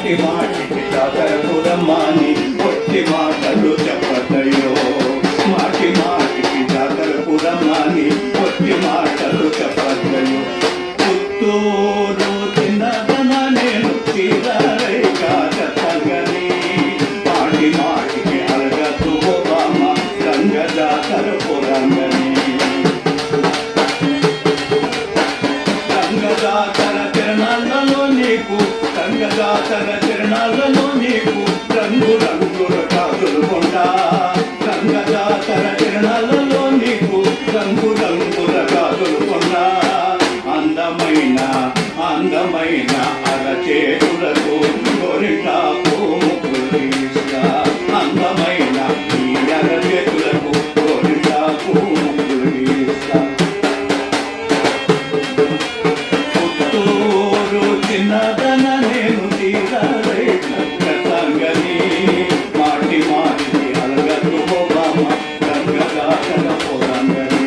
మాటి మాటికి జాతరపురమ్మాని ఒట్టి మాటలు చెప్పతయ్యో మాటి మాటికి జాతరపురమ్మాని ఒట్టి మాటలు చెప్పతయ్యో పుత్తూరు చిన్నదన నేను చీరరై కాజతగని మాటి మాటికి అలగతు బామ రంగ జాతరపురంగని జాతర తిరణాలలో నీకు రంగ జాతర తిరణాలలో నీకు రంగు రంగుల కాదులు కొండా రంగ జాతర తిరణాలలో నీకు రంగు రంగుల కాదులు కొండా అందమైన అందమైన అరచేతులకు గోరింటాకు ముగ్గులు ఇస్తా అందమైన ఈ అరచేతులకు గోరింటాకు ముగ్గులు ఇస్తా చిన్నదన నేను తీరలై సంగని మాటి మాటి అలగతు బామ రంగగా పోరంగని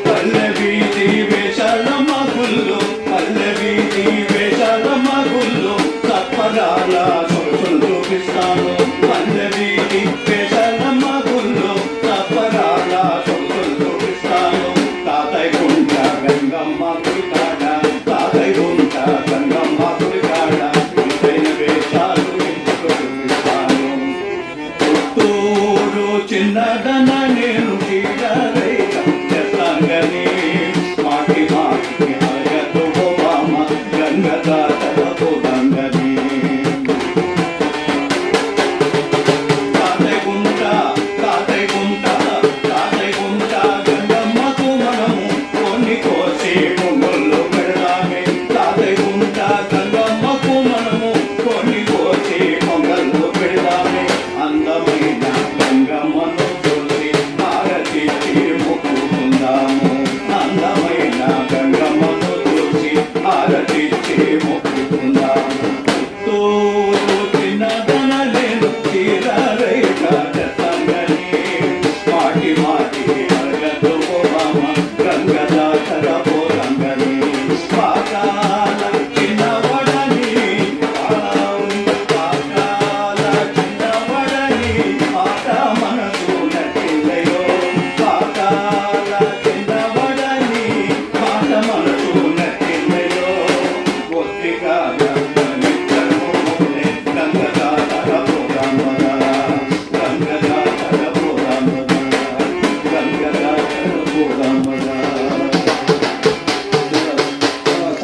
పల్లెవీధి వేషాల మగుల్లో పల్లెవీధి వేషాల మగుల్లో సప్పరాల సొగసులు చూపిస్తాను పల్లెవీధి వేషాల మగుల్లో సప్పరాల సొగసులు చూపిస్తాను తాతయ్య గుంట గంగమ్మ కుడికాడ తాతయ్య గుంట గంగమ్మ కుడికాడ ఇంతైన వేషాలు ఇంటికి చూపిస్తాను పుత్తూరు చిన్నదన నేను చీరరై సంగని మాటి మాటికి అలగతు బామ గంగ జాతర పోదంగని తాతయ్య గుంట తాతయ్య గుంట తాతయ్య గుంట గంగమ్మకు మనము కొన్ని కోసి పొంగల్లో పెడదామే తాతయ్య గుంట గంగమ్మకు మనము కొన్ని కోసి పొంగల్లో పెడదామే అందమైన గంగమ్మను చూసి హారతిచ్చి మొక్కుకుందాము అందమైన గంగమ్మను చూసి హారతిచ్చి మొక్కుకుందాము పుత్తూరు చిన్నదన నేను చీరరై కాజతగని మాటి మాటికి అలగతు బామ రంగ జాతర పోరంగని పాకాల చిన్నవడని పాకాల చిన్నవడని పాట మనసు నటిల్లయో పాకాల చిన్నవడని పాట మనసు నటిల్లయో ఒత్తిగా నిత్యము మోలే రంగ జాతర పోరంగన రంగ జాతర పోరంగన రంగ జాతర పోరంగన